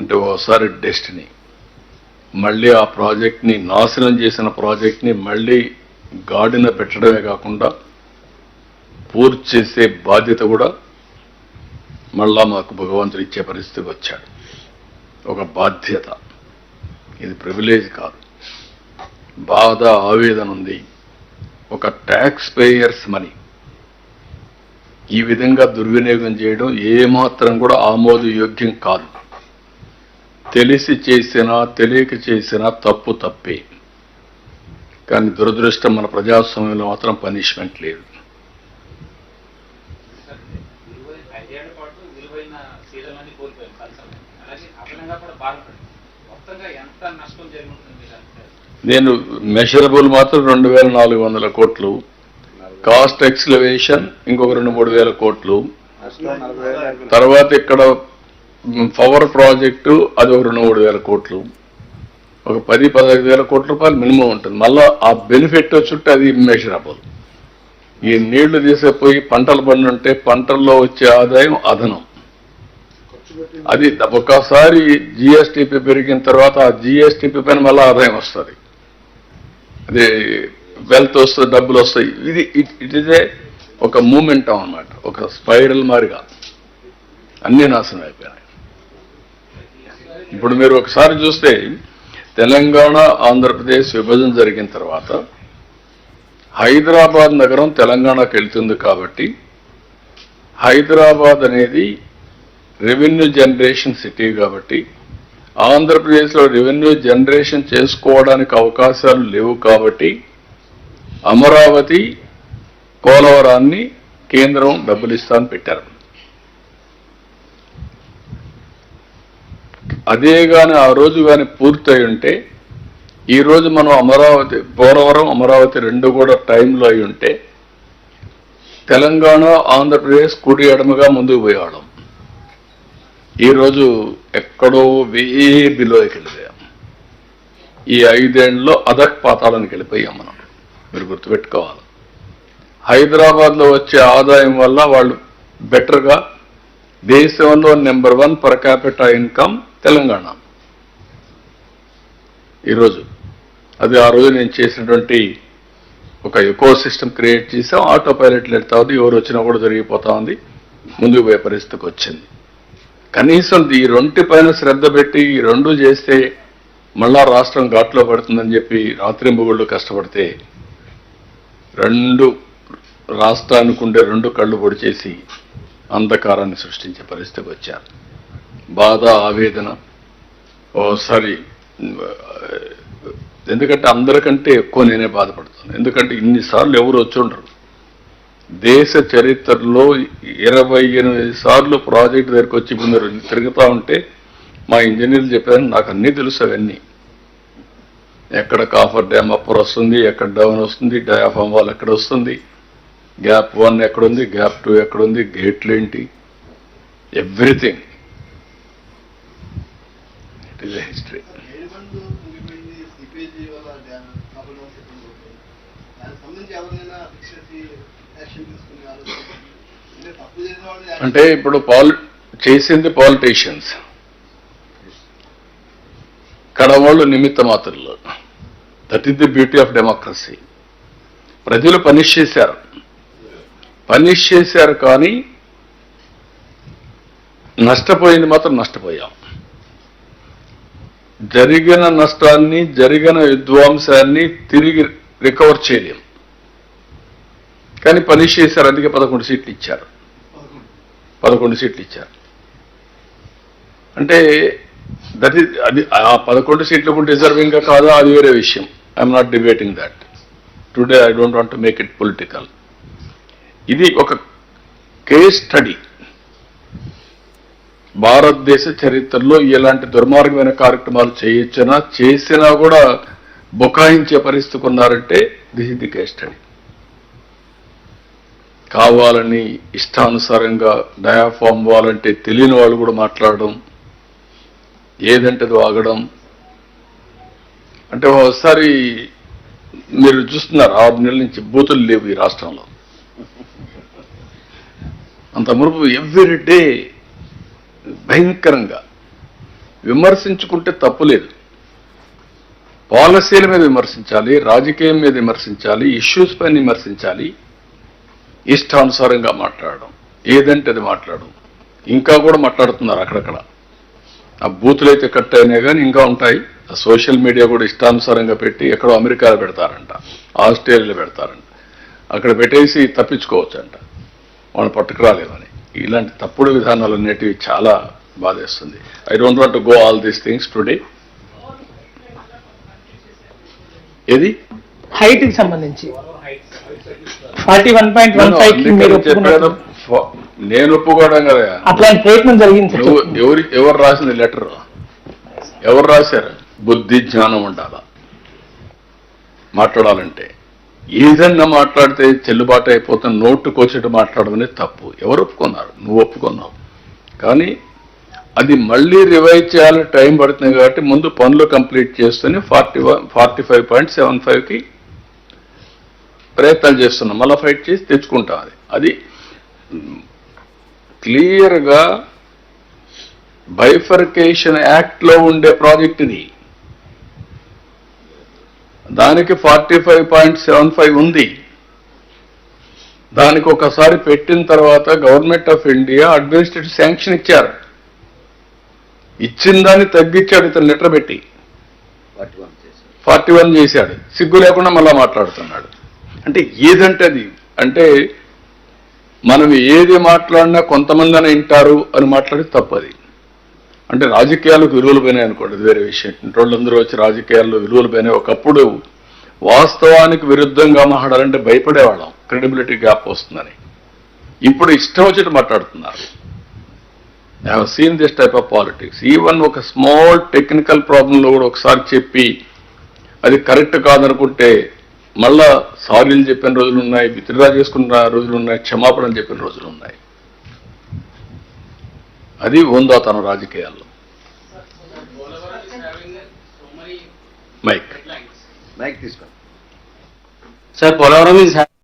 అంటే ఓసారి డెస్టినీ మళ్ళీ ఆ ప్రాజెక్ట్ని నాశనం చేసిన ప్రాజెక్ట్ని మళ్ళీ గాడిన పెట్టడమే కాకుండా పూర్తి చేసే బాధ్యత కూడా మళ్ళా మాకు భగవంతుడు ఇచ్చే పరిస్థితికి వచ్చాడు. ఒక బాధ్యత, ఇది ప్రివిలేజ్ కాదు, బాధ ఆవేదన ఉంది. ఒక ట్యాక్స్ పేయర్స్ మనీ ఈ విధంగా దుర్వినియోగం చేయడం ఏమాత్రం కూడా ఆమోదయోగ్యం కాదు. తెలిసి చేసినా తెలియక చేసినా తప్పు తప్పే, కానీ దురదృష్టం మన ప్రజాస్వామ్యంలో మాత్రం పనిష్మెంట్ లేదు. నేను మెషరబుల్ మాత్రం 2,400 కోట్లు, కాస్ట్ ఎక్స్లవేషన్ ఇంకొక 2-3 వేల కోట్లు, తర్వాత ఇక్కడ పవర్ ప్రాజెక్టు అది ఒక 2-3 వేల కోట్లు, ఒక 10-15 వేల కోట్ల రూపాయలు మినిమం ఉంటుంది. మళ్ళా ఆ బెనిఫిట్ వచ్చుంటే అది మెషరబుల్. ఈ నీళ్లు తీసుకుపోయి పంటలు పండుంటే పంటల్లో వచ్చే ఆదాయం అదనం. అది ఒకసారి జిఎస్టిపి పెరిగిన తర్వాత ఆ జిఎస్టిపి పైన మళ్ళీ ఆదాయం వస్తుంది, అదే వెల్త్ వస్తుంది, డబ్బులు వస్తాయి. ఇది ఇట్ ఇదే ఒక మూమెంటం అన్నమాట, ఒక స్పైరల్ మారిగా అన్ని నాశనం అయిపోయినాయి. ఇప్పుడు మీరు ఒకసారి చూస్తే తెలంగాణ ఆంధ్రప్రదేశ్ విభజన జరిగిన తర్వాత హైదరాబాద్ నగరం తెలంగాణకు వెళ్తుంది కాబట్టి హైదరాబాద్ అనేది రెవెన్యూ జనరేషన్ సిటీ కాబట్టి ఆంధ్రప్రదేశ్లో రెవెన్యూ జనరేషన్ చేసుకోవడానికి అవకాశాలు లేవు కాబట్టి అమరావతి పోలవరాన్ని కేంద్రం డబ్బులు ఇస్తామని పెట్టారు. అదే కానీ ఆ రోజు కానీ పూర్తయి ఉంటే ఈరోజు మనం అమరావతి పోలవరం అమరావతి రెండు కూడా టైంలో అయి ఉంటే తెలంగాణ ఆంధ్రప్రదేశ్ కుడి ఎడమగా ముందుకు పోయేవాళ్ళం. ఈరోజు ఎక్కడో బిలోకి వెళ్ళిపోయాం. ఈ 5 ఏళ్లలో అధఃపాతాళానికి వెళ్ళిపోయాం మనం. మీరు గుర్తుపెట్టుకోవాలి, హైదరాబాద్లో వచ్చే ఆదాయం వల్ల వాళ్ళు బెటర్గా దేశంలో number 1 per capita income Telangana ఈరోజు. అది ఆ రోజు నేను చేసినటువంటి ఒక ఎకో సిస్టమ్ క్రియేట్ చేసాం. ఆటో పైలట్లు ఎడతా ఉంది, ఎవరు వచ్చినా కూడా జరిగిపోతా ఉంది, ముందుకు పోయే పరిస్థితికి వచ్చింది. కనీసం ఈ రెంటి పైన శ్రద్ధ పెట్టి ఈ రెండు చేస్తే మళ్ళా రాష్ట్రం ఘాట్లో పడుతుందని చెప్పి రాత్రింబగుళ్ళు కష్టపడితే రాష్ట్రానికి ఉండే 2 కళ్ళు పొడి చేసి అంధకారాన్ని సృష్టించే పరిస్థితికి వచ్చారు. బాధ ఆవేదన ఓసారి, ఎందుకంటే అందరికంటే ఎక్కువ నేనే బాధపడుతాను. ఎందుకంటే ఇన్నిసార్లు ఎవరు వచ్చి ఉండరు. దేశ చరిత్రలో 28 సార్లు ప్రాజెక్టు దగ్గరికి వచ్చి ముందు తిరుగుతూ ఉంటే మా ఇంజనీర్లు చెప్పారు, నాకు అన్నీ తెలుసు. అవన్నీ ఎక్కడ కాఫర్ డ్యామ్ అప్పర్ వస్తుంది, ఎక్కడ డౌన్ వస్తుంది, డయాఫామ్ వాల్ ఎక్కడ వస్తుంది, గ్యాప్ 1 ఎక్కడుంది, గ్యాప్ 2 ఎక్కడుంది, గేట్లు ఏంటి, everything. It is a history. అంటే ఇప్పుడు చేసింది పాలిటీషియన్స్, కడవాళ్ళు నిమిత్త మాత్రులు. That is the beauty of democracy. ప్రజలు పనిష్ చేశారు కానీ నష్టపోయింది మాత్రం నష్టపోయాం. జరిగిన నష్టాన్ని, జరిగిన విధ్వంసాన్ని తిరిగి రికవర్ చేయలేం, కానీ పనిష్ చేశారు. అందుకే 11 సీట్లు ఇచ్చారు. 11 సీట్లు ఇచ్చారు అంటే అది ఆ 11 సీట్లు డిజర్వింగ్ గా కాదా అది వేరే విషయం. I'm not debating that today. I don't want to make it political. ఇది ఒక కేస్ స్టడీ. భారతదేశ చరిత్రలో ఇలాంటి దుర్మార్గమైన కార్యక్రమాలు చేసినా కూడా బుకాయించే పరిస్థితికి ఉన్నారంటే this is the case study. కావాలని ఇష్టానుసారంగా డయాఫామ్ వాలంటే తెలియని వాళ్ళు కూడా మాట్లాడడం, ఏదంటే అది వాగడం. అంటే ఒకసారి మీరు చూస్తున్నారు 6 నెలల నుంచి బూతులు లేవు ఈ రాష్ట్రంలో. అంత మునుపు ఎవ్రీ డే భయంకరంగా విమర్శించుకుంటే తప్పు లేదు. పాలసీల మీద విమర్శించాలి, రాజకీయం మీద విమర్శించాలి, ఇష్యూస్ పైన విమర్శించాలి. ఇష్టానుసారంగా మాట్లాడడం, ఏదంటే అది మాట్లాడడం. ఇంకా కూడా మాట్లాడుతున్నారు అక్కడక్కడ. ఆ బూతులు అయితే కట్ అయినాయి కానీ ఇంకా ఉంటాయి. ఆ సోషల్ మీడియా కూడా ఇష్టానుసారంగా పెట్టి ఎక్కడో అమెరికాలో పెడతారంట, ఆస్ట్రేలియాలో పెడతారంట. అక్కడ పెట్టేసి తప్పించుకోవచ్చంట, వాళ్ళు పట్టుకురాలేమని. ఇలాంటి తప్పుడు విధానాలు అనేటివి చాలా బాధేస్తుంది. I don't want to go all these things today. ఏది హైట్ కి సంబంధించి 41.15 మీరు చెప్పాను, నేను ఒప్పుకోవడం కదా. అట్లాంటి ప్రయత్నం జరిగింది. ఎవరు రాసింది లెటర్? ఎవరు రాశారు? బుద్ధి జ్ఞానం ఉండాలా మాట్లాడాలంటే. ఏదన్నా మాట్లాడితే చెల్లుబాటు అయిపోతుంది, నోటుకొచ్చేట్టు మాట్లాడడం అనేది తప్పు. ఎవరు ఒప్పుకున్నారు? నువ్వు ఒప్పుకున్నావు. కానీ అది మళ్ళీ రివైజ్ చేయాలని టైం పడుతుంది కాబట్టి ముందు పనులు కంప్లీట్ చేస్తూనే 45.75కి ప్రయత్నాలు చేస్తున్నాం. మళ్ళీ ఫైట్ చేసి తెచ్చుకుంటాం. అది క్లియర్గా బైఫర్కేషన్ యాక్ట్లో ఉండే ప్రాజెక్ట్ ఇది. దానికి 45.75 ఉంది. దానికి ఒకసారి పెట్టిన తర్వాత government of India administrative sanction ఇచ్చారు. ఇచ్చిన దాన్ని తగ్గించాడు ఇతను లెటర్ పెట్టి 41 చేశాడు. సిగ్గు లేకుండా మళ్ళా మాట్లాడుతున్నాడు. అంటే ఏదంటే అది. అంటే మనం ఏది మాట్లాడినా కొంతమంది అని వింటారు అని మాట్లాడి తప్పది. అంటే రాజకీయాలకు విలువలు పోయినాయి అనుకోండి, అది వేరే విషయం. వాళ్ళందరూ వచ్చి రాజకీయాల్లో విలువలు పోయినాయి. ఒకప్పుడు వాస్తవానికి విరుద్ధంగా మాట్లాడాలంటే భయపడేవాళ్ళం, క్రెడిబిలిటీ గ్యాప్ వస్తుందని. ఇప్పుడు ఇష్టం వచ్చేట్టు మాట్లాడుతున్నారు. I have seen this type of politics. Even ఒక స్మాల్ టెక్నికల్ ప్రాబ్లంలో కూడా ఒకసారి చెప్పి అది కరెక్ట్ కాదనుకుంటే మళ్ళా సారీలు చెప్పిన రోజులు ఉన్నాయి, విత్డ్రా చేసుకున్న రోజులు ఉన్నాయి, క్షమాపణలు చెప్పిన రోజులు ఉన్నాయి. అది ఉందాతన రాజకీయాల్లో. Mic Sir, Polavaram is